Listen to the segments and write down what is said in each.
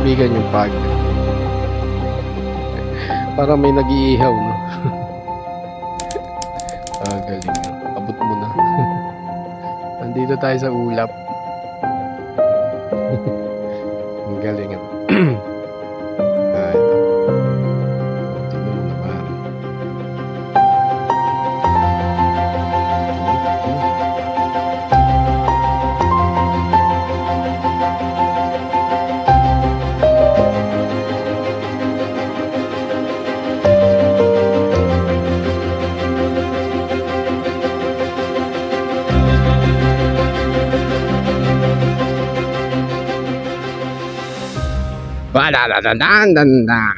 kaibigan yung pag. Parang may nag-iihaw, no? Galing. Abot mo na. Nandito tayo sa ulap. Ang galing. Ito. Tingnan mo naman. Ba-da-da-da-da-da-da.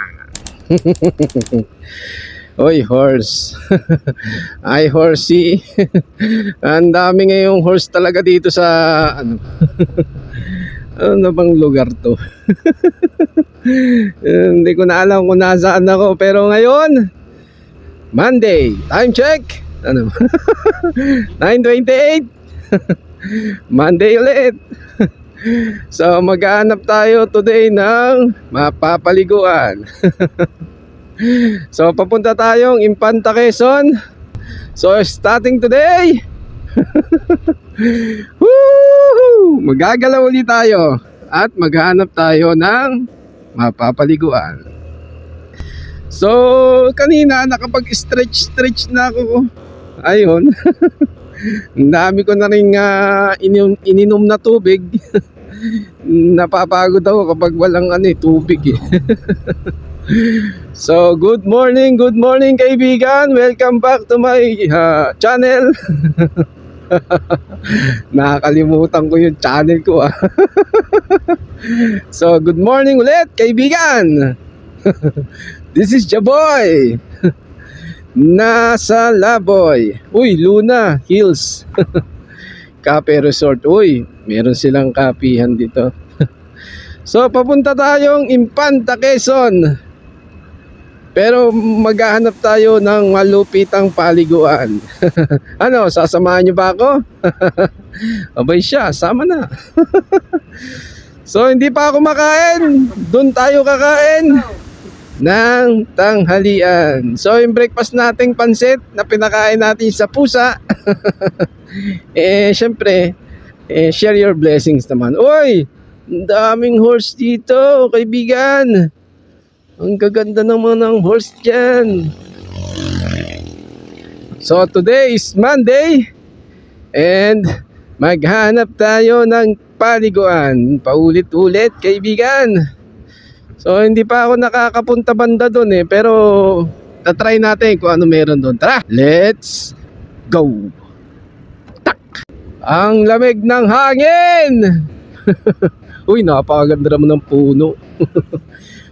Oy, horse. Ay, horsey. Ang dami ngayong horse talaga dito sa ano. Ano bang lugar to? Hindi ko na alam kung nasaan ako, pero ngayon Monday, time check. Ano? 9:28. Monday ulit. So maghahanap tayo today ng mapapaliguan. So papunta tayong Infanta, Quezon. So starting today, woohoo! Magagalaw ulit tayo at maghahanap tayo ng mapapaliguan. So kanina nakapag-stretch na ako. Ayun. Ang dami ko na rin ininom na tubig. Napapagod ako kapag walang tubig eh. So good morning kaibigan. Welcome back to my channel. Nakakalimutan ko yung channel ko ah. So good morning ulit kaibigan. This is Jaboy. Nasa Laboy. Uy, Luna Hills. Cafe Resort. Uy, meron silang kapihan dito. So papunta tayong Infanta, Quezon. Pero maghahanap tayo ng malupitang paliguan. Ano, sasamahan niyo ba ako? Abay siya, sama na. So hindi pa ako makain. Doon tayo kakain ng tanghalian. So yung breakfast nating pansit na pinakain natin sa pusa. Syempre share your blessings naman. Uy, ang daming horse dito kaibigan. Ang gaganda naman ng horse dyan. So today is Monday and maghanap tayo ng paliguan. Paulit-ulit kaibigan. So hindi pa ako nakakapunta banda doon pero tatry natin kung ano meron doon. Tara, let's go. Tak. Ang lamig ng hangin. Uy, napakaganda naman ng puno.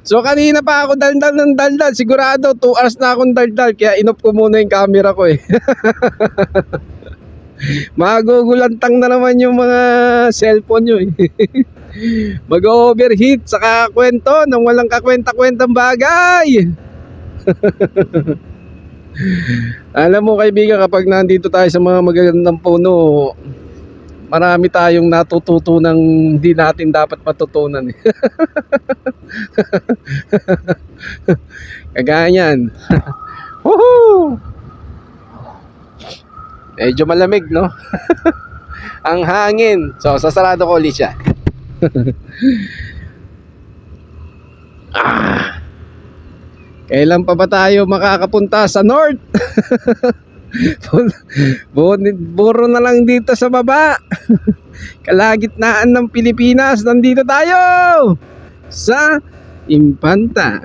So kanina pa ako daldal ng daldal. Sigurado 2 hours na akong daldal. Kaya inop ko muna yung camera ko eh. Magugulantang na naman yung mga cellphone nyo eh. Mag-overheat sa kakwento ng walang kakwenta-kwentang bagay. Alam mo kaibigan, kapag nandito tayo sa mga magagandang puno, marami tayong natututunang hindi natin dapat matutunan. Kagaya yan. Woohoo! Medyo malamig, no? Ang hangin. So sasarado ko ulit siya. Kailan pa ba tayo makakapunta sa north? Buro na lang dito sa baba. Kalagitnaan ng Pilipinas. Nandito tayo sa Infanta.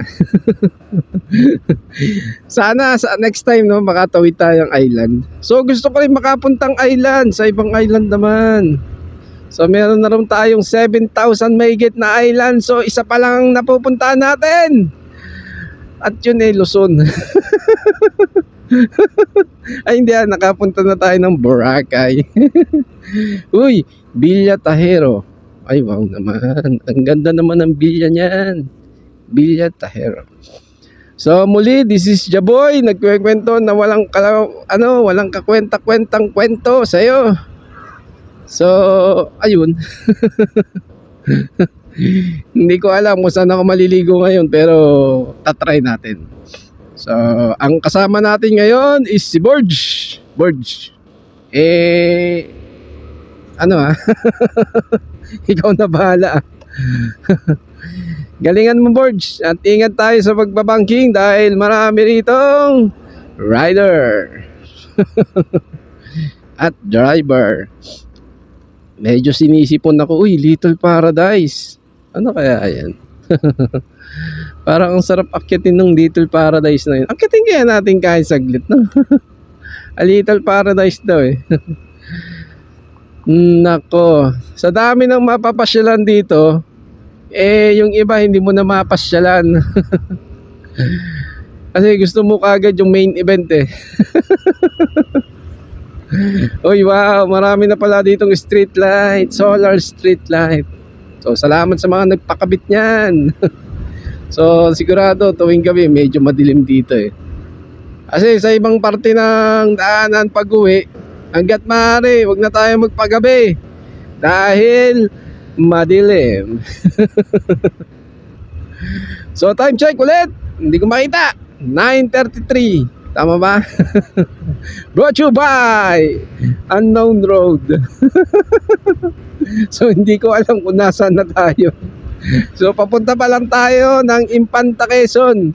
Sana sa next time no makatawid tayong island. So gusto ko rin makapuntang island. Sa ibang island naman. So meron na rin tayong 7,000 mahigit na island. So isa pa lang ang napupuntahan natin. At yun Luzon. Ay hindi nakapunta na tayo ng Boracay. Uy, Villa Tajero. Ay wow naman. Ang ganda naman ng villa niyan. Villa Tajero. So muli, this is Jaboy. Nagkwento na walang kakwenta-kwentang kwento sa'yo. So, ayun. Hindi ko alam kung saan ako maliligo ngayon, pero tatry natin. So, ang kasama natin ngayon is si Borge. Borge. Ano ikaw na bahala. Galingan mo, Borge. At ingat tayo sa pagbabangking dahil marami ritong rider at driver. Medyo sinisipon ako, uy, Little Paradise. Ano kaya yan? Parang ang sarap akyatin ng Little Paradise na yun. Akyatin kaya natin kahit saglit, no? A Little Paradise daw eh. Nako, sa dami ng mapapasyalan dito, yung iba hindi mo na mapasyalan. Kasi gusto mo kagad yung main event eh. Uy, wow, marami na pala ditong street light, solar street light. So, salamat sa mga nagpakabit niyan. So, sigurado tuwing gabi medyo madilim dito eh. Kasi sa ibang parte ng daanan pag-uwi, hanggat maaari, wag na tayo magpagabi dahil madilim. So, time check ulit. Hindi ko makita. 9:33. Tama ba? Brought you by Unknown Road. So hindi ko alam kung nasaan na tayo. So papunta pa lang tayo ng Infanta Quezon.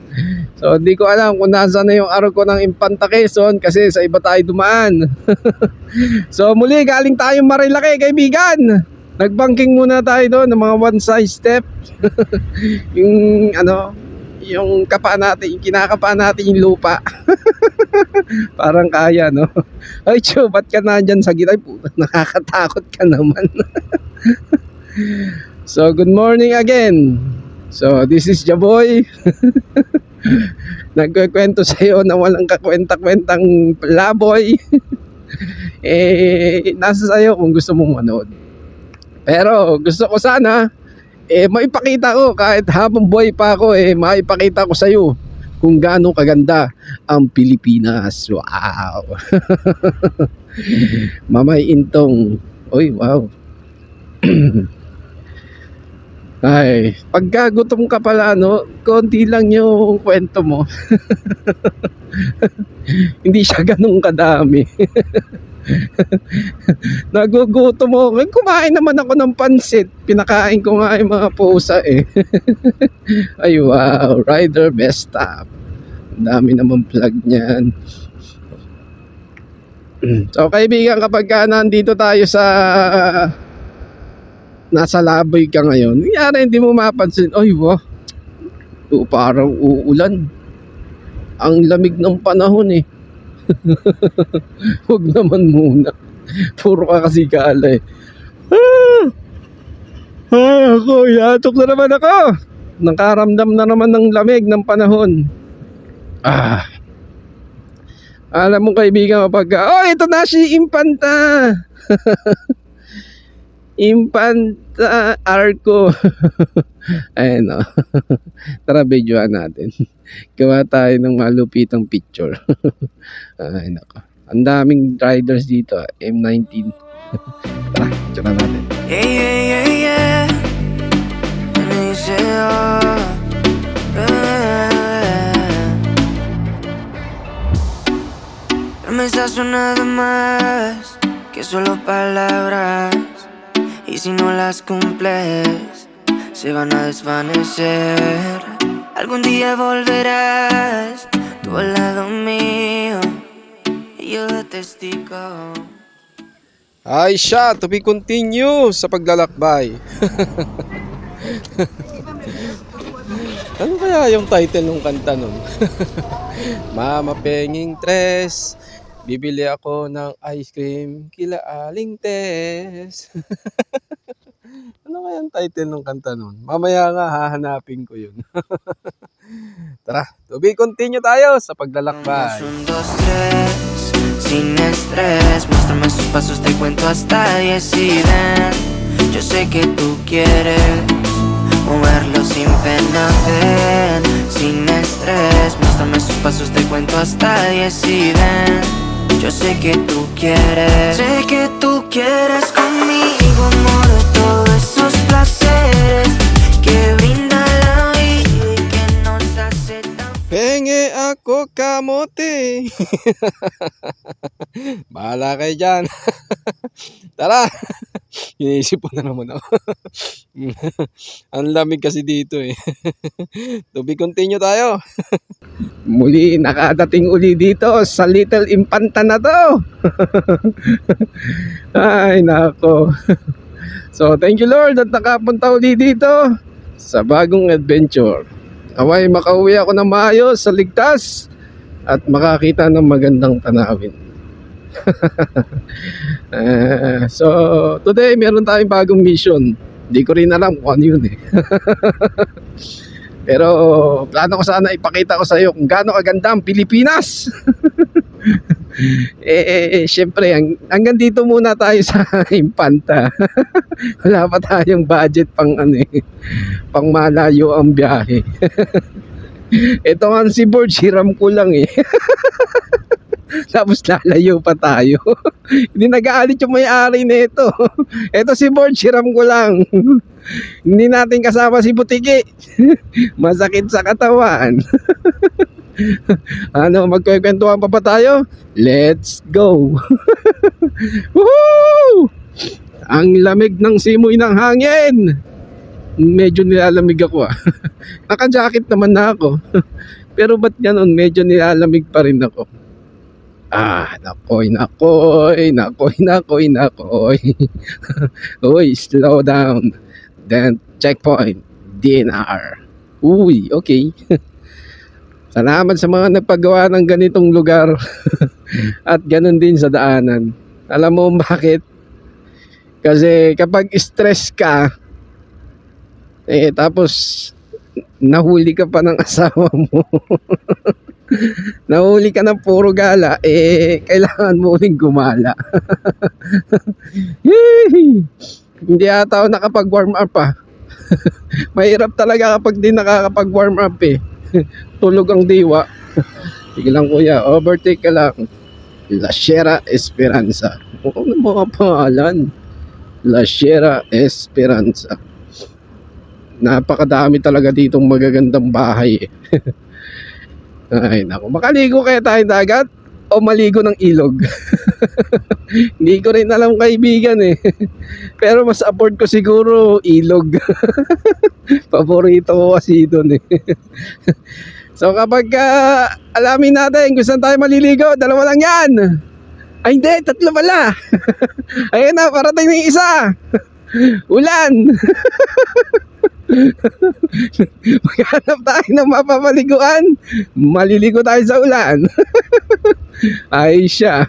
So hindi ko alam kung nasaan na yung arko ng Infanta Quezon kasi sa iba tayo dumaan. So muli galing tayong Marilaki, kaibigan. Nagbanking muna tayo doon ng mga one side step. Yung kapaan natin, yung kinakapaan natin yung lupa. Parang kaya, no? Ay, Cho, ba't ka nandyan sa gitay? Puta, nakakatakot ka naman. So, good morning again. So, this is Jaboy. Nagkikwento sa'yo na walang kakwenta-kwentang laboy. Nasa sa'yo kung gusto mong manood. Pero, gusto ko sana maipakita ko kahit habang buhay pa ako maipakita ko sa iyo kung gaano kaganda ang Pilipinas. Wow. Mamay Intong. Oy, wow. Ay, pagka gutom ka pala, no, konti lang yung kwento mo. Hindi siya ganun kadami. Nagugutom mo. Kumain naman ako ng pansit. Pinakain ko nga yung mga pusa eh. Ay wow, rider best stop. Ang dami naman plug niyan. So kaibigan, kapag nandito tayo sa nasa laboy ka ngayon, nangyari hindi mo mapansin, ay wow, parang uulan. Ang lamig ng panahon eh. Huwag naman muna. Puro ka kasi kala eh. Ako, yatok na naman ako. Nakaramdam na naman ng lamig ng panahon. Alam mo kaibigan, kapag ito na si Infanta. Infanta Arco. Ayun o. Tara, videoan natin. Gawa tayo ng malupitang picture. Ay nako. Ang daming riders dito. M19. Tara, picture natin. Yeah. Promesas son nada más que solo palabras. Y si no las cumples, se van a desvanecer. Algún día volverás tú al lado mío y yo de testigo. Ay siya, to be continue sa paglalakbay. Ano kaya yung title ng kanta nun? Mama Penging Tres, bibili ako ng ice cream kila Aling Tess. Ano kaya ang title ng kanta nun? Mamaya nga hahanapin ko yun. Tara, to be continue tayo sa paglalakbay. 1, 2, 3, sin estrés. Muéstrame sus pasos, te cuento hasta 10 y ven. Yo sé que tú quieres moverlo sin pena, ven. Sin estrés, muéstrame sus pasos, te cuento hasta 10 y ven. Yo sé que tú quieres. Sé que tú quieres conmigo, amor, todos esos placeres. ako kamote. Bahala kayo dyan. Tara. Iniisip ko na naman ako. Ang lamig kasi dito eh. To be continue tayo. Muli nakadating uli dito sa Little Infanta na to. Ay nako. So thank you Lord at nakapunta uli dito sa bagong adventure. Naway makauwi ako ng maayos sa ligtas at makakita ng magandang tanawin. So today meron tayong bagong mission. Hindi ko rin alam kung ano yun eh. Pero plano ko sana ipakita ko sa iyo kung gaano kaganda ang Pilipinas. Syempre hanggang dito muna tayo sa Infanta. Wala pa tayong budget pang pang malayo ang biyahe. Ito nga si Board, hiram ko lang eh. Tapos lalayo pa tayo. Hindi nag-aalit yung may-ari nito. Ito si Board, hiram ko lang. Hindi natin kasama si Butiki. Masakit sa katawan. Ano, magkukwentuhan pa ba tayo? Let's go. Woo! Ang lamig ng simoy ng hangin. Medyo nilalamig ako ah. Naka-jacket naman na ako. Pero ba't ganun? Medyo nilalamig pa rin ako. Nakoy. Uy, slow down. Then, checkpoint. DNR. Uy, okay. Salamat sa mga nagpagawa ng ganitong lugar. At ganun din sa daanan. Alam mo bakit? Kasi kapag stress ka, tapos nahuli ka pa ng asawa mo. Nahuli ka ng puro gala, kailangan mo uling gumala. Hindi ata ako nakapag-warm up pa. Mahirap talaga kapag di nakakapag-warm up eh. Tulog ang diwa. Sige lang kuya, overtake ka lang. La Sierra Esperanza. Ano mga pangalan? La Sierra Esperanza. Napakadami talaga ditong magagandang bahay eh. Ay naku, makaligo kaya tayo dagat o maligo ng ilog? Hindi ko rin alam kaibigan eh. Pero mas afford ko siguro ilog. Paborito ko kasi doon eh. So kapag alamin natin kung saan tayo maliligo, dalawa lang yan. Ay hindi, tatlo pala. Ayun na, parating na yung isa. Ulan. Maghanap tayo ng mapapaliguan. Maliligo tayo sa ulan. Ay siya.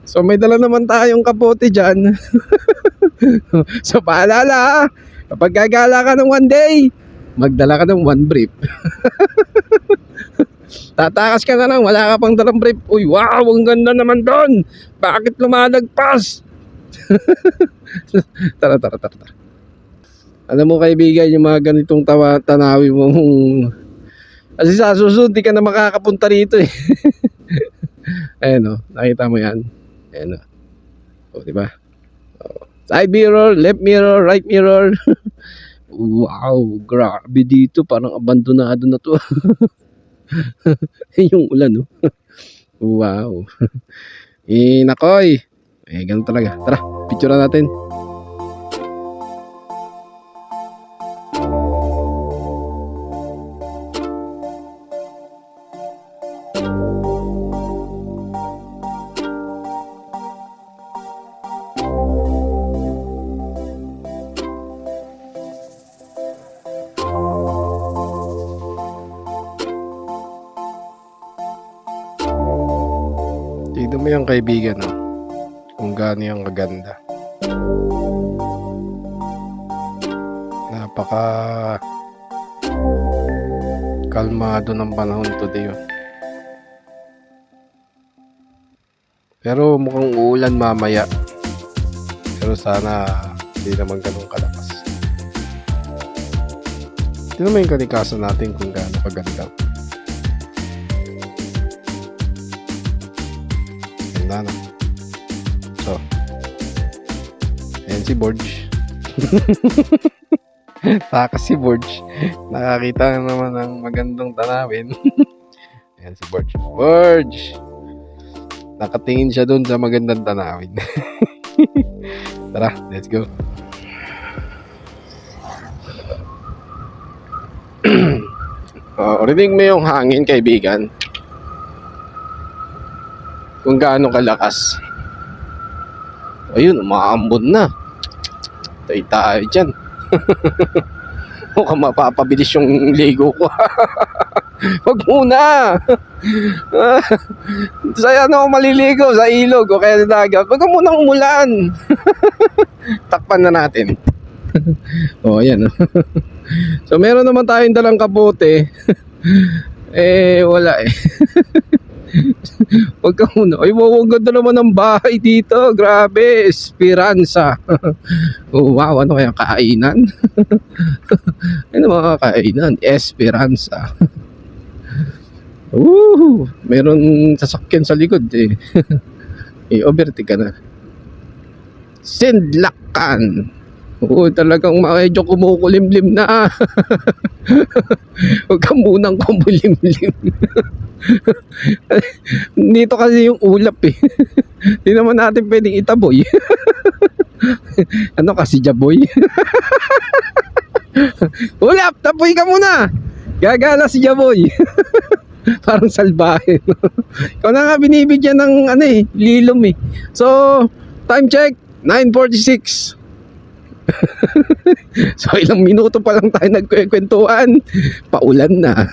So may dala naman tayong kapote dyan. So paalala, kapag gagala ka ng one day, magdala ka ng one brief. Tatakas ka na lang, wala ka pang dalang brief. Uy, wow, ang ganda naman doon. Bakit lumalagpas? Tara. Alam mo kaibigan, yung mga ganitong tanawi mo, kasi sa susunod di ka na makakapunta rito eh. Ayan o, nakita mo yan. Ayan o, diba? Side mirror, left mirror, right mirror. Wow, grabe dito, parang abandonado na to. Yung ulan, no? Wow. Nakoy. Ganun talaga. Tara, picture natin. Tignan mo yung kaibigan, no? Kung gaano yung kaganda. Napaka kalmado ng panahon today. Pero mukhang uulan mamaya. Pero sana hindi naman ganun kalakas. Tignan mo yung kalikasan natin kung gaano kaganda. Na. So, ayan si Borge. Takas si Borge. Nakakita na naman ng magandang tanawin. Ayan si Borge. Borge! Nakatingin siya dun sa magandang tanawin. Tara, let's go. Rinig mo yung hangin, kaibigan. Kung gaano kalakas. Ayun, umaambon na. Tayo tayo dyan. Mukhang mapapabilis yung ligo ko. Huwag muna. Sa ano ako maliligo? Sa ilog o kaya sa dagat. Huwag ka munang umulan. Takpan na natin. O, ayan. So, meron naman tayong dalang kabote. Wala eh. Huwag ka muna. Ay, wow, ang ganda naman ng bahay dito. Grabe, Esperanza. Oh, wow, ano kaya kainan? Ano mga kainan? Esperanza. Meron sasakyan sa likod eh. Overtake ka na. Sindlakan. Oo, talagang medyo kumukulimlim na. Huwag ka munang kumulimlim. Dito kasi yung ulap eh. Hindi naman natin pwedeng itaboy. Ano kasi, Jaboy? Ulap, tapoy ka muna. Gagala si Jaboy. Parang salbahe. Ikaw na nga binibigyan ng ano eh, lilom eh. So, time check, 9:46. So ilang minuto pa lang tayo nagkwentuhan, paulan na.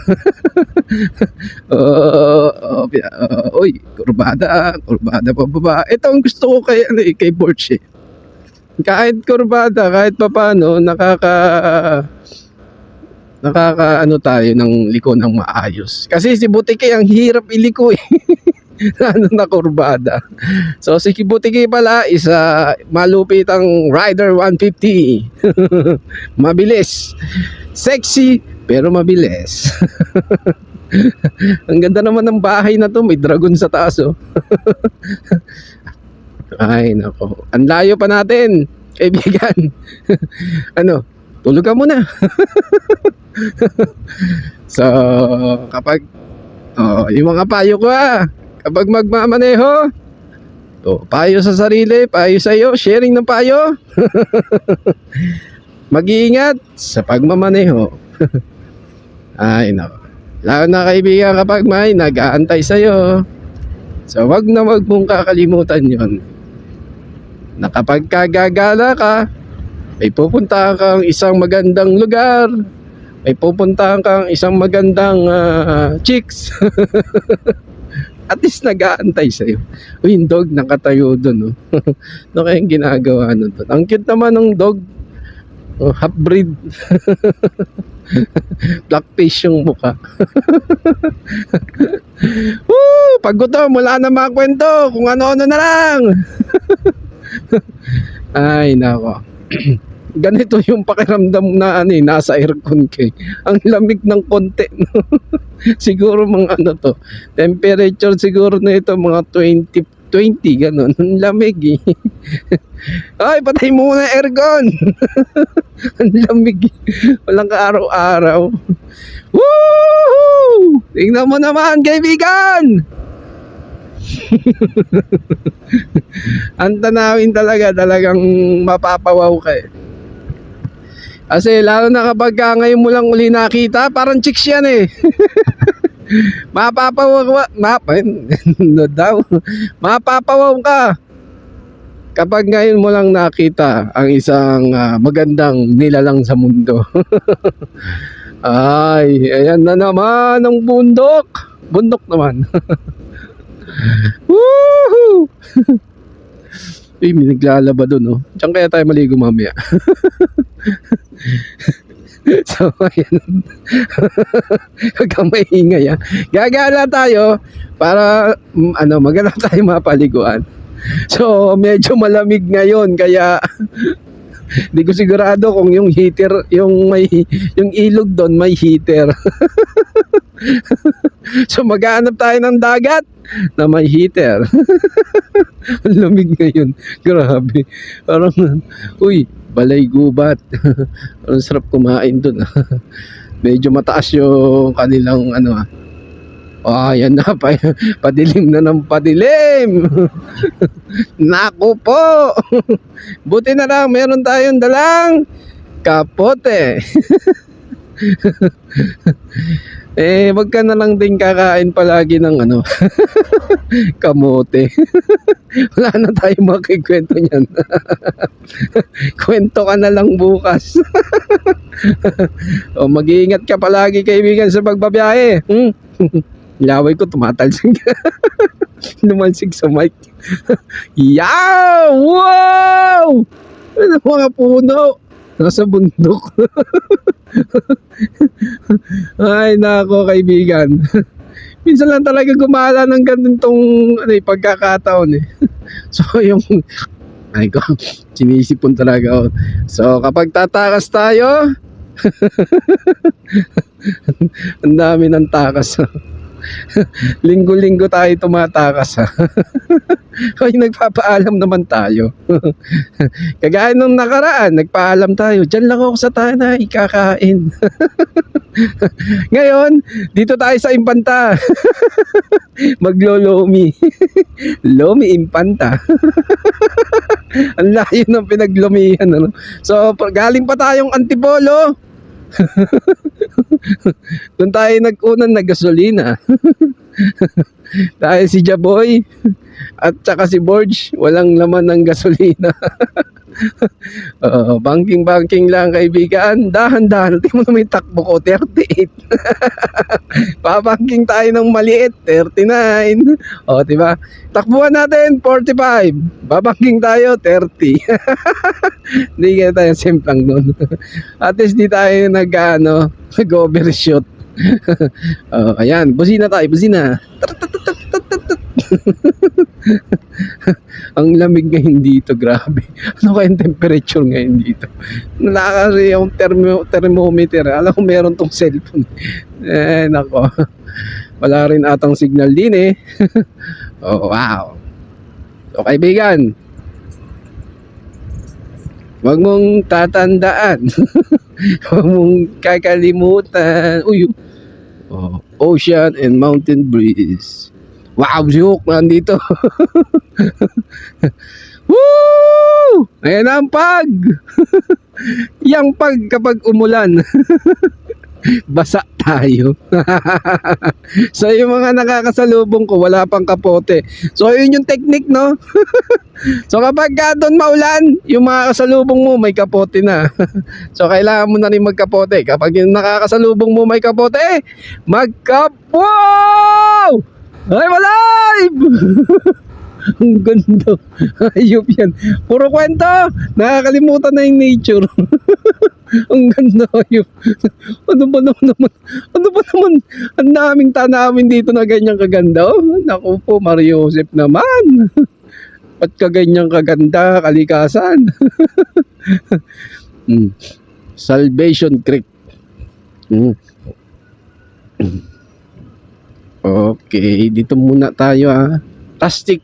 Oy, kurbada pababa. Ito ang gusto ko kay kay Borge. Kahit kurbada, kahit papaano nakaka ano tayo ng liko ng maayos. Kasi si Butiki ang hirap iliko eh. Ano na kurbada. So si Butiki pala is malupitang rider 150. Mabilis. Sexy pero mabilis. Ang ganda naman ng bahay na to, may dragon sa taas oh. Ay nako, ang layo pa natin, kaibigan. Ano, tulog ka muna. So kapag yung mga payo ko kapag magmamaneho, payo sa sarili, payo sa iyo, sharing ng payo. Mag-iingat sa pagmamaneho. Ay nako, lalo na kaibigan kapag may nag-aantay sa iyo. So wag mong kakalimutan yon, na kapag kagagala ka, may pupuntahan kang isang magandang lugar, may pupuntahan kang isang magandang chicks. At least nag-aantay sa'yo. Uy, yung dog nakatayo doon. Ano kayang ginagawa nun doon? Ang cute naman ng dog. Half breed. Black face yung mukha. Woo! Pag gutom, wala na mga kwento. Kung ano-ano na lang. Ay, nako. Ganito yung pakiramdam na nasa aircon kay. Ang lamig ng konti. No? Siguro mga ano to, temperature siguro na ito mga 20 ganun. Ang lamig eh. Ay, patay mo muna aircon. Ang lamig. Walang kaaraw-araw. Woo! Tingnan mo naman, kaibigan. Ang tanawin talagang mapapawaw ka eh. Kasi lalo na kapag ngayon mo lang uli nakita, parang chicks yan eh. Mapapawaw ka kapag ngayon mo lang nakita ang isang magandang nilalang sa mundo. Ay, ayan na naman ang bundok. Bundok naman. Woohoo! Uy, may naglalaba doon, oh. Diyan kaya tayo maligo mamaya. So, ayan. Huwag maingay, Gagala tayo para, maganda tayo mapaliguan. So, medyo malamig ngayon, kaya hindi ko sigurado kung yung heater, yung ilog doon may heater. So, maghanap tayo ng dagat na may heater. Ang lamig ngayon. Grabe. Parang, uy, balay gubat. Ang sarap kumain dun. Medyo mataas yung kanilang Oh, yan na, padilim na ng padilim. Naku po. Buti na lang, meron tayong dalang kapote. Wag ka na lang din kakain palagi ng kamote. Wala na tayong makikwento niyan. Kwento ka na lang bukas. Mag-iingat ka palagi kaibigan sa pagbabiyahe. Laway ko tumatalsik. Lumansig sa mic. Yaw! Wow! Ano mga puno? Nasa bundok. Ay nako kaibigan. Minsan lang talaga gumala ng ganitong pagkakataon eh. So yung ay ko, sinisipon talaga ako. So kapag tatakas tayo, ang dami ng takas. Linggo-linggo tayo tumatakas ha. Ay nagpapaalam naman tayo. Kagaya nung nakaraan, nagpaalam tayo. Diyan lang ako sa tanay, ikakain. Ngayon, dito tayo sa Impanta. Maglolomi. Lomi Impanta. Ang layo ng pinaglumihan. So, galing pa tayong Antipolo. Doon tayo nag-unang na gasolina. Dahil si Jaboy at saka si Borge walang laman ng gasolina. Banking lang kaibigan. Dahan-dahan. Tingnan mo na may takbo ko 38. Pabanking tayo ng maliit 39. Diba? Takbuhan natin 45. Babanking tayo 30. Hindi kaya tayo simplang nun. At least di tayo nag-overshoot. Ayan, buzina tayo, buzina. Ang lamig ngayon dito, grabe. Ano kayang temperature ngayon dito? Nakakari yung thermometer. Alam ko meron tong cellphone. Nako. Wala rin atang signal din eh. Wow. So kaibigan, wag mong tatandaan. Wag mong kakalimutan. Ocean and mountain breeze. Wow, si Hook nandito. Woo! Ayan ang pag. Yang pag kapag umulan. Basa tayo. So yung mga nakakasalubong ko wala pang kapote. So yun yung technique, no? So kapag doon maulan, yung mga kasalubong mo may kapote na. So kailangan mo na rin magkapote. Kapag yung nakakasalubong mo may kapote, magkapow! Ay, alive! Ang ganda. Ayop yan. Puro kwento. Nakakalimutan na yung nature. Ang ganda. Ayop. Ano ba naman? Ang daming tanawin dito na ganyang kaganda. Naku po, Mario Joseph naman. Ba't ka ganyang kaganda, kalikasan? Salvation Creek. Okay, dito muna tayo Rustic,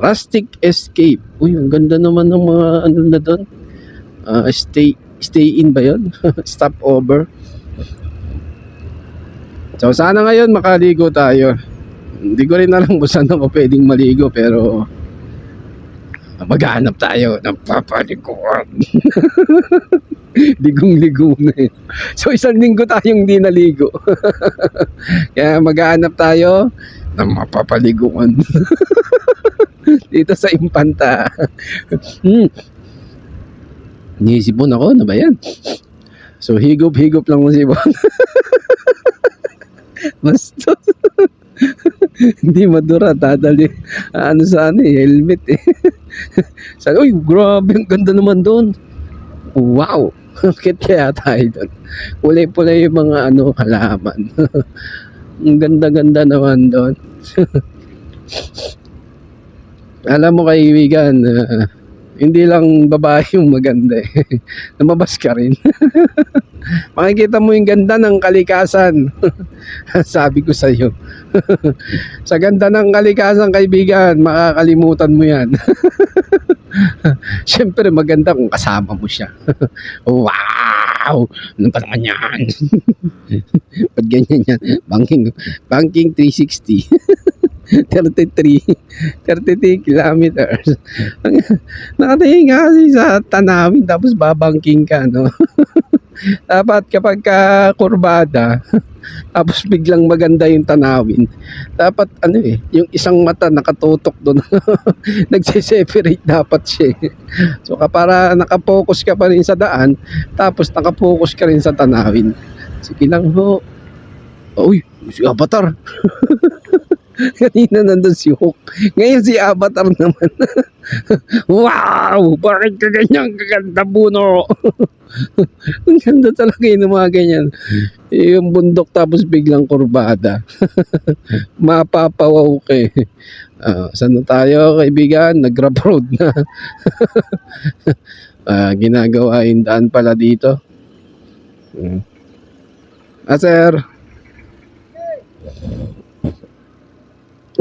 Rustic Escape. Uy, ang ganda naman ng mga na doon. Stay in ba yun? Stop over. So sana ngayon makaligo tayo. Hindi ko rin alam kung saan ako pwedeng maligo, pero maghanap tayo ng papaliguan. Ligong-ligo na eh. So isang linggo tayong di naligo. Kaya maghanap tayo ng mapapaliguan. Dito sa Impanta. Nisipon ako, na ba yan? So higop-higop lang mo sipon. Basta hindi madura, dadali helmet eh. Sabi, uy, grabe, ang ganda naman doon. Wow, bakit kaya tayo doon? Kulay-pulay yung mga halaman. Ang ganda-ganda naman doon. Alam mo kaibigan, hindi lang babae yung maganda eh. Lumabas ka rin. Makikita mo yung ganda ng kalikasan. Sabi ko sa'yo. Sa ganda ng kalikasan kaibigan, makakalimutan mo yan. Siyempre maganda kung kasama mo siya. Wow! Ano pa naman yan? Ba't ganyan yan? Banking 360. 33 kilometers. Nakatingin nga kasi sa tanawin tapos babangking ka, no? Dapat kapag ka kurbada, tapos biglang maganda yung tanawin, dapat yung isang mata nakatutok doon. Nagse-separate dapat siya. So para nakapokus ka pa rin sa daan, tapos nakapokus ka rin sa tanawin. Sige lang ho. Uy, si Avatar. Kanina nandun si Hook. Ngayon si Avatar naman. Wow! Bakit ka ganyan kaganda, Buno? Ang ganda talaga yung mga ganyan. Yung bundok tapos biglang kurbada. Mapapawaw ka eh. Saan na tayo, kaibigan? Nag-grab road na. Ginagawa yung daan pala dito. Sir.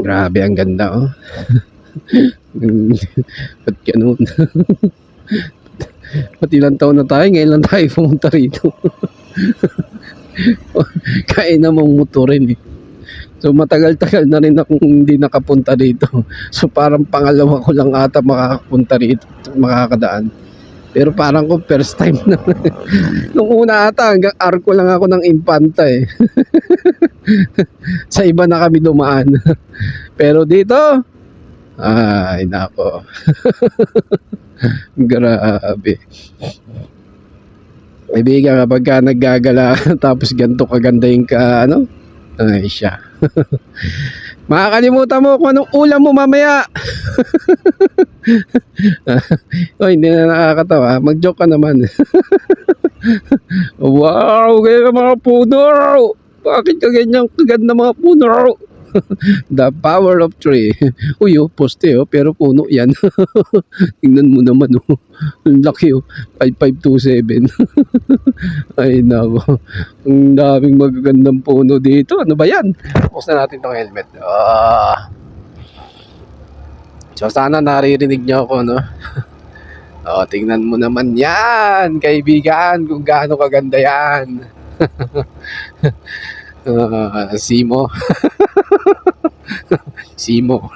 Grabe, ang ganda, oh. Ba't ganun? Ba't ilang taon na tayo? Ngayon lang tayo pumunta rito. Kaya namang motorin eh. So matagal-tagal na rin akong hindi nakapunta dito. So parang pangalawa ko lang ata makakapunta rito, makakadaan. Pero parang ko first time na. Nung una ata hanggang arko lang ako ng Impanta eh. Sa iba na kami dumaan. Pero dito, ay nako. Grabe. Kaibigan, kapag ka naggagala tapos ganito kaganda yung ay siya. Makakalimutan mo kung anong ulam mo mamaya. Oy, hindi na nakakatawa. Mag-joke ka naman. Wow, kaya mga puno. Bakit ka ganyan kaganda mga puno? The power of tree. Uy, poste pero puno yan. Tingnan mo naman ang laki 5527. Ay nako. Ang daming magagandang puno dito. Ano ba yan? Buksan natin tong helmet. So sana naririnig niyo ako, no? Tingnan mo naman yan, kaibigan, kung gaano kaganda yan. Simo. Simo.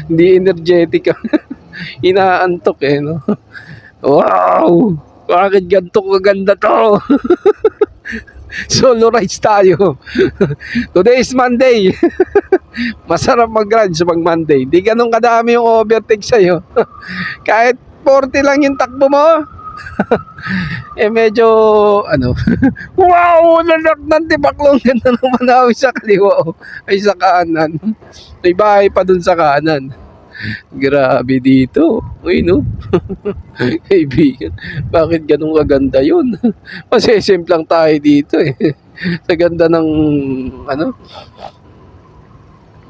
Hindi energetic. Inaantok no? Wow! Bakit ganito kaganda to? Solo rides tayo. Today is Monday. Masarap mag-ride pag Monday. Di ganun kadami yung overtake sa'yo. Kahit 40 lang yung takbo mo. Medyo wow, lanak ng tibaklong. Ganda naman ako sa kaliwa ay sa kanan. May bahay pa dun sa kanan. Grabe dito. Uy, no? Kaibigan, bakit ganun kaganda yun? Masisimplang tayo dito eh. Sa ganda ng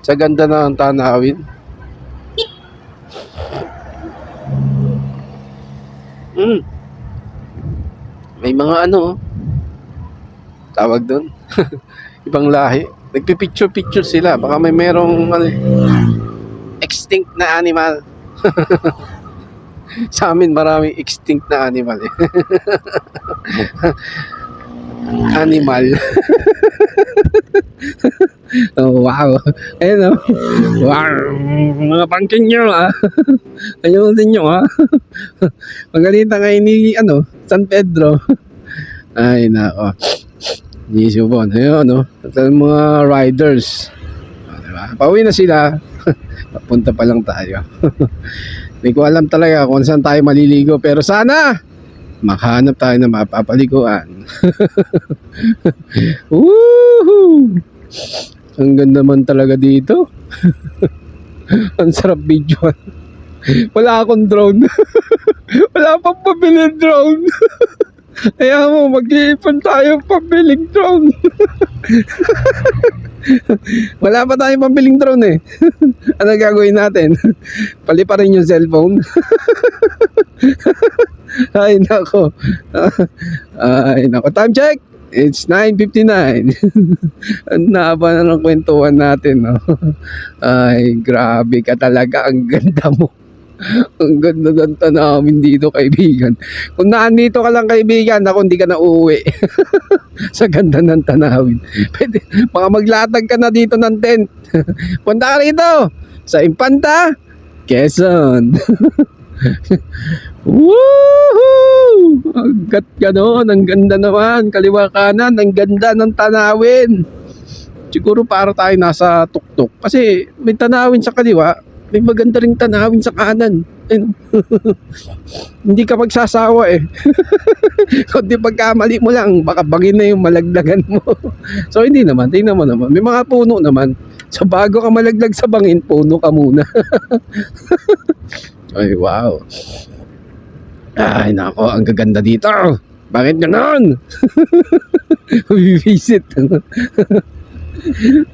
sa ganda ng tanawin. May mga tawag doon. Ibang lahi. Nagpipicture sila. Baka may merong extinct na animal. Sa amin maraming extinct na animal eh. Animal. Wow. Ayun Wow. Mga pangking nyo ayun nyo Magalitan kayo ni San Pedro. Ay nako. Nisubon. Ayun mga riders. Diba? Pauwi na sila. Papunta pa lang tayo. Hindi ko alam talaga kung saan tayo maliligo. Pero sana makahanap tayo na mapapaliguan. Woohoo! Ang ganda man talaga dito. Ang sarap video. Wala akong drone. Wala pang pabiling drone. Kaya mag-iipon tayo pabiling drone. Wala pa tayong pambiling drone eh. Ano gagawin natin? Pali pa rin yung cellphone. Ay nako. Ay nako. Time check. It's 9:59. Ang haba na ng kwentuhan natin. Ay grabe ka talaga. Ang ganda mo. Ang ganda ng tanawin dito, kaibigan. Kung naandito ka lang, kaibigan, ako hindi ka na uuwi. Sa ganda ng tanawin. Pwede, baka maglatag ka na dito ng tent. Punta ka rito sa Infanta, Quezon. Woohoo! Agad ganon, ang ganda naman. Kaliwa kanan, ang ganda ng tanawin. Siguro para tayo nasa tuktok. Kasi may tanawin sa kaliwa, may maganda ring tanawin sa kanan. Ayun. Hindi ka magsasawa eh. Kundi pagkamali mo lang, baka bangin na yung malaglagan mo. So hindi naman, tingnan mo naman. May mga puno naman. So bago ka malaglag sa bangin, puno ka muna. Ay, wow. Ay, nako, ang gaganda dito. Bakit ganon? Bibisit.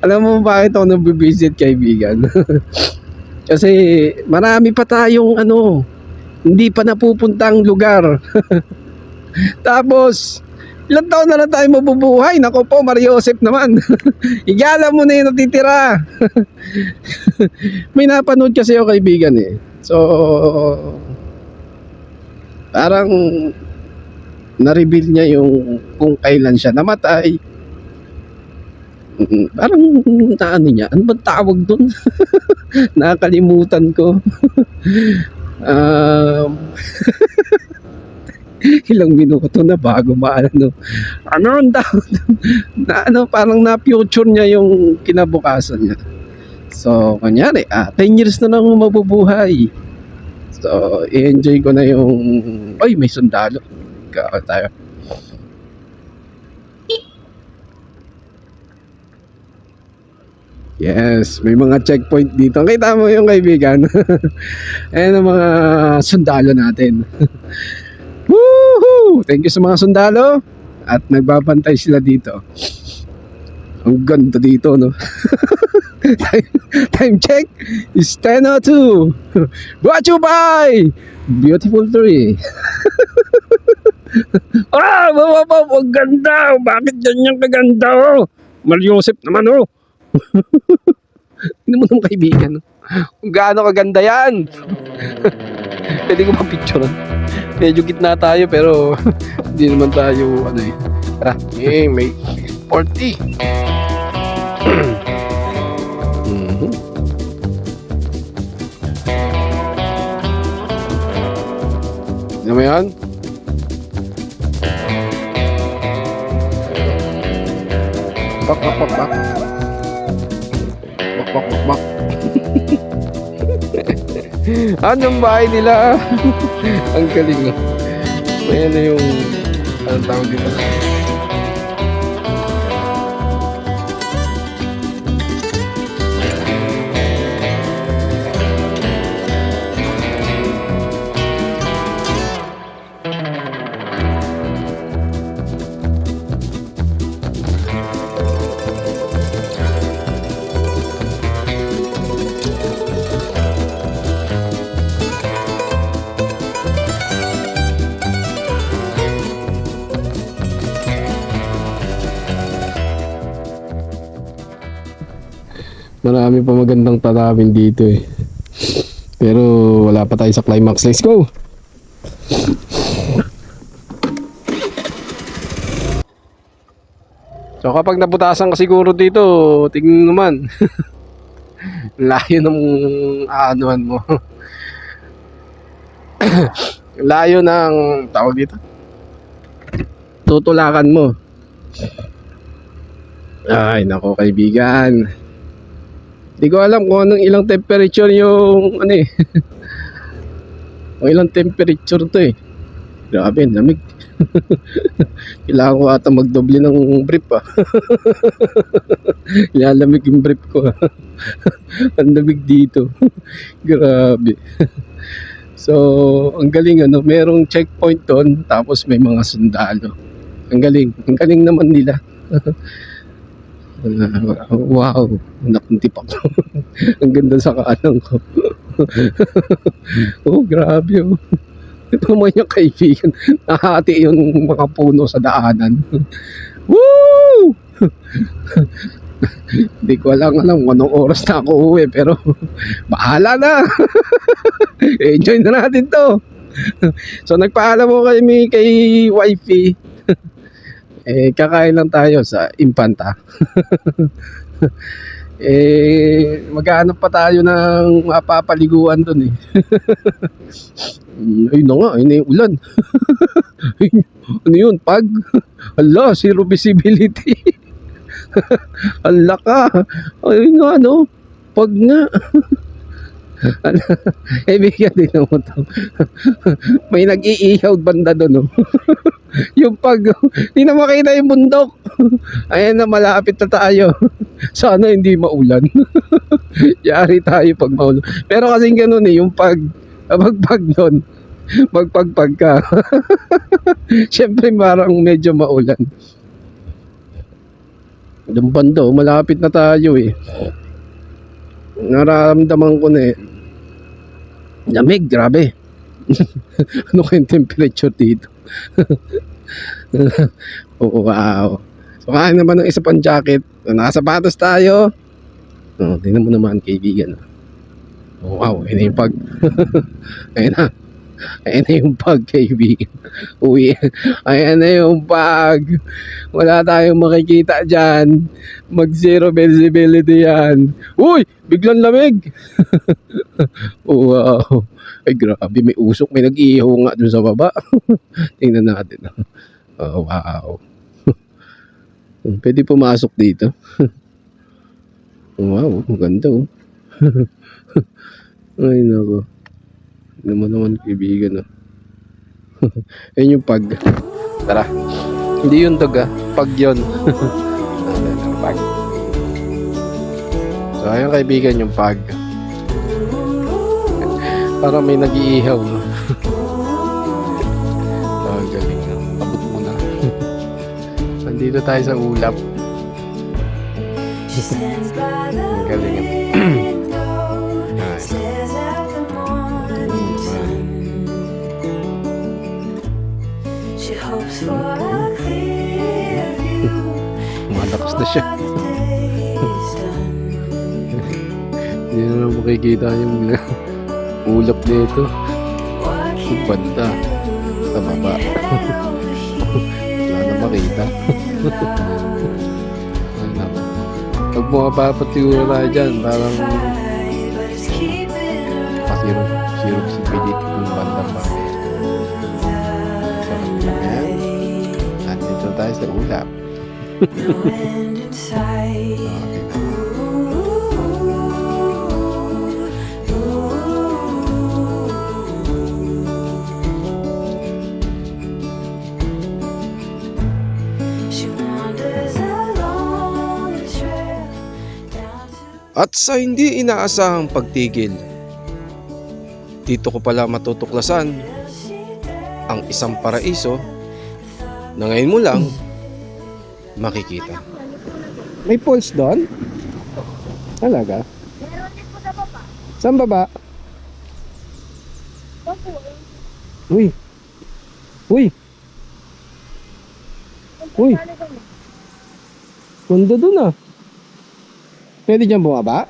Alam mo bakit ako nabibisit, kaibigan? Kasi marami pa tayong hindi pa napupuntang lugar. Tapos, ilang taon na lang tayo mabubuhay. Nako po, Mario Joseph naman. Igala mo na yung natitira. May napanood kasi ako, kaibigan eh. So, parang na-reveal niya yung kung kailan siya namatay. Parang ano niya, ano ba tawag doon? Nakalimutan ko. Ilang minuto na bago maano. Ano ang tawag doon? Parang na-future niya yung kinabukasan niya. So, kanyari, 10 years na lang mabubuhay. So, i-enjoy ko na yung... Ay, may sundalo. Kaka tayo. Yes, may mga checkpoint dito. Kita mo yung kaibigan. Ayan ang mga sundalo natin. Woohoo! Thank you sa mga sundalo. At nagbabantay sila dito. Ang ganda dito, no? Time check is 10:02. Brought you by Beautiful Tree. Ang ganda. Bakit ganyan kaganda, oh? Mario Joseph naman, oh. Hindi mo naman kaibigan, no? Kung gaano kaganda yan. Pwede ko mapicturean. Medyo gitna tayo pero hindi naman tayo Tara, may 40. Ano mo yan? Bak. Anong bahay nila? Ang galing, no? May yung anong tawag dito? Marami pa magandang tanawin dito eh. Pero wala pa tayo sa climax. Let's go! So kapag nabutasan ka siguro dito, tingnan naman. Layo ng aanuhan mo. Layo ng tawag dito. Tutulakan mo. Ay nako kaibigan. Hindi ko alam kung anong ilang temperature yung kung ilang temperature to eh. Grabe, lamig. Kailangan ko ata magdoble ng brief Ilalamig yung brief ko. Ang lamig dito. Grabe. So, ang galing merong checkpoint doon tapos may mga sundalo. Ang galing naman nila. Wow, nakintip ako. Ang ganda sa kaanang ko. Oh, grabe oh. Ito mo yung kaibigan. Nahati yung mga puno sa daanan. Woo! Hindi ko alam kung anong oras na ako uwi, pero bahala na. Enjoy na natin to. So nagpaalam mo kay wifey. Kakain lang tayo sa Impanta. Maghanap pa tayo ng mapapaliguan dun eh. Ayun na nga, ayun na yung ulan. Ano yun, pag? Hala, zero visibility. Hala ka. Ayun nga, no? Pag nga. Bigyan din mo to. May nag-iihaw banda doon, no? Yung pag, hindi na makita yung bundok. Ayan na, malapit na tayo. Sana hindi maulan. Yari tayo pag maulan. Pero kasing ganun eh, yung pagpag doon, magpagpag ka. Siyempre parang medyo maulan. Yung bando, malapit na tayo eh. Nararamdaman ko na eh. Lamig, grabe. Ano kayong temperature dito? Oh, wow. So kain naman ng isa pang jacket. Nakasapatos tayo. Tingnan mo naman kaibigan. Oh, wow, ayun na yung pag. Ayun na. Ayun na yung pag kaibigan. Uwi. Ayun na yung pag. Wala tayong makikita dyan. Mag zero visibility yan. Uy! Biglang lamig. Oh, wow. Ay grabe, may usok. May nag-iihaw nga dun sa baba. Tingnan natin. Oh, wow. Pwede pumasok dito. Wow, maganda oh. Ay nako. Naman kaibigan. Ayun yung pag. Tara. Hindi yung dog pag yun. Pag. So ayun kaibigan yung pag. Parang may nag-iihaw, no? Galing na. Abot mo na. Nandito tayo sa ulap. Ang galing. Malakas na siya. Hindi na lang makikita yung ulap dito. Yung banda sa baba. Wala na makita. Pag mapapatiwala tayo dyan, parang zero visibility yung banda pa. Sarap lang yan. At dito tayo sa ulap. Okay na. At sa hindi inaasahang pagtigil, dito ko pala matutuklasan ang isang paraiso na ngayon mo lang makikita. May falls doon? Talaga? Meron din po sa baba. Saan baba? Opo. Uy! Uy! Uy! Ganda doon ah. Pwede dyan bumaba?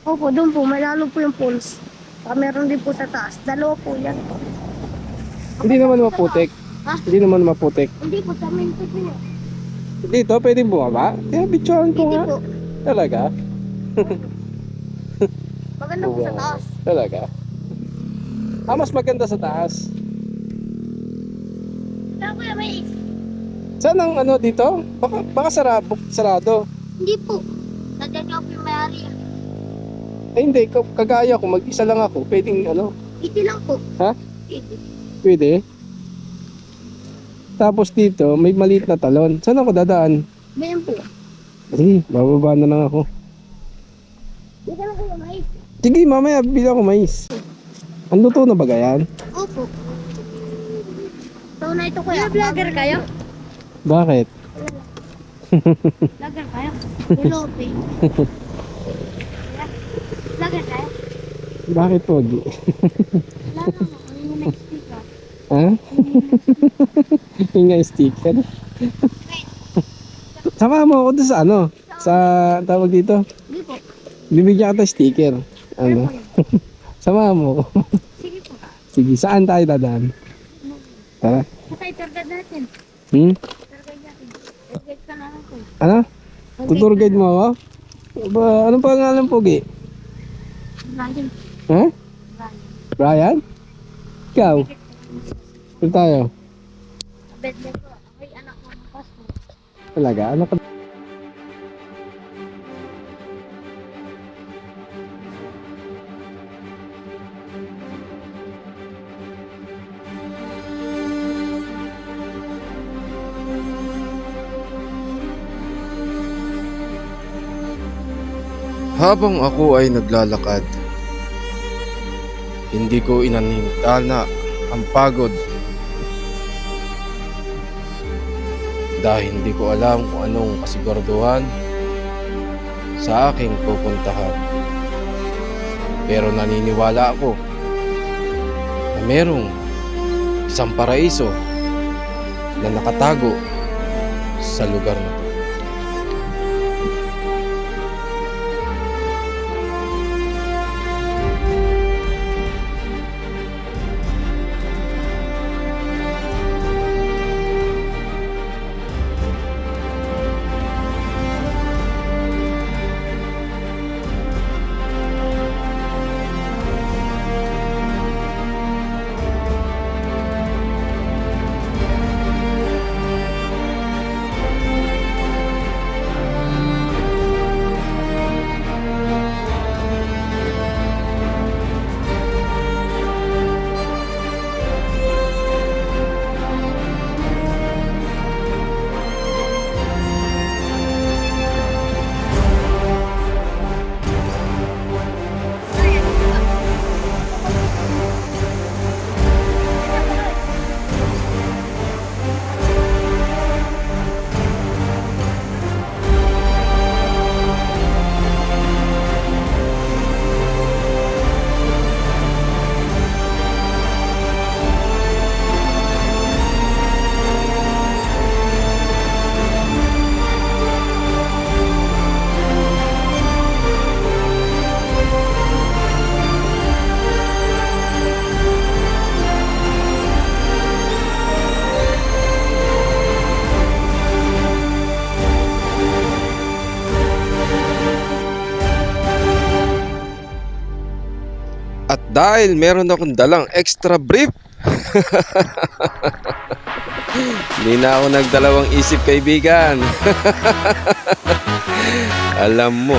Opo, doon po. Malalo po yung pools. Saka meron din po sa taas. Dalawa po yan. Hindi naman maputik. Ha? Hindi naman maputik. Hindi po, sa main po yun. Dito, pwedeng bumaba? Kaya bitsuhan ko Hindi nga. po. Talaga? Maganda po sa taas. Talaga? Mas maganda sa taas. Kaya kuya, may Saan ang ano dito? Baka sarado. Hindi po. Nandiyan niyo po yung may-ari. Ay hindi, kagaya ko, mag-isa lang ako. Pwedeng ano? Iti lang po. Ha? Iti. Pwede? Tapos dito, may maliit na talon. Saan ako dadaan? Ganyan po. Sige, bababa na lang ako. Dito lang kuya, may Sige, mamaya bila ko mais. Ang luto na ba yan? Opo. So na ito kuya. Vlogger kayo? Bakit? Vlogger kayo? Ulope. Vlogger kayo? Bakit pogi? Wala naman. Ano yung next speaker? Ha? Yung nga sticker. Sama mo ako doon sa ano? sa tawag dito? Hindi po. Bibigyan kita sticker. Ano? Sama mo. Sige po. Sige, saan tayo dadaan? Tara. Sa itargad natin. Itargad natin. Itargad ka na ako. Ano? Tutur guide mo ako? Ba, anong pangalan po, Gi? Ryan. Ha? Ryan. Brian? Ikaw? Saan tayo? Bed niya po. Ako'y anak mo ng pasto. Talaga? Ano ka? Habang ako ay naglalakad, hindi ko inanintala ang pagod dahil hindi ko alam kung anong kasiguraduhan sa aking pupuntahan. Pero naniniwala ako na merong isang paraiso na nakatago sa lugar na to. At dahil meron akong dalang extra brief, hindi na ako nagdalawang isip, kaibigan. Alam mo,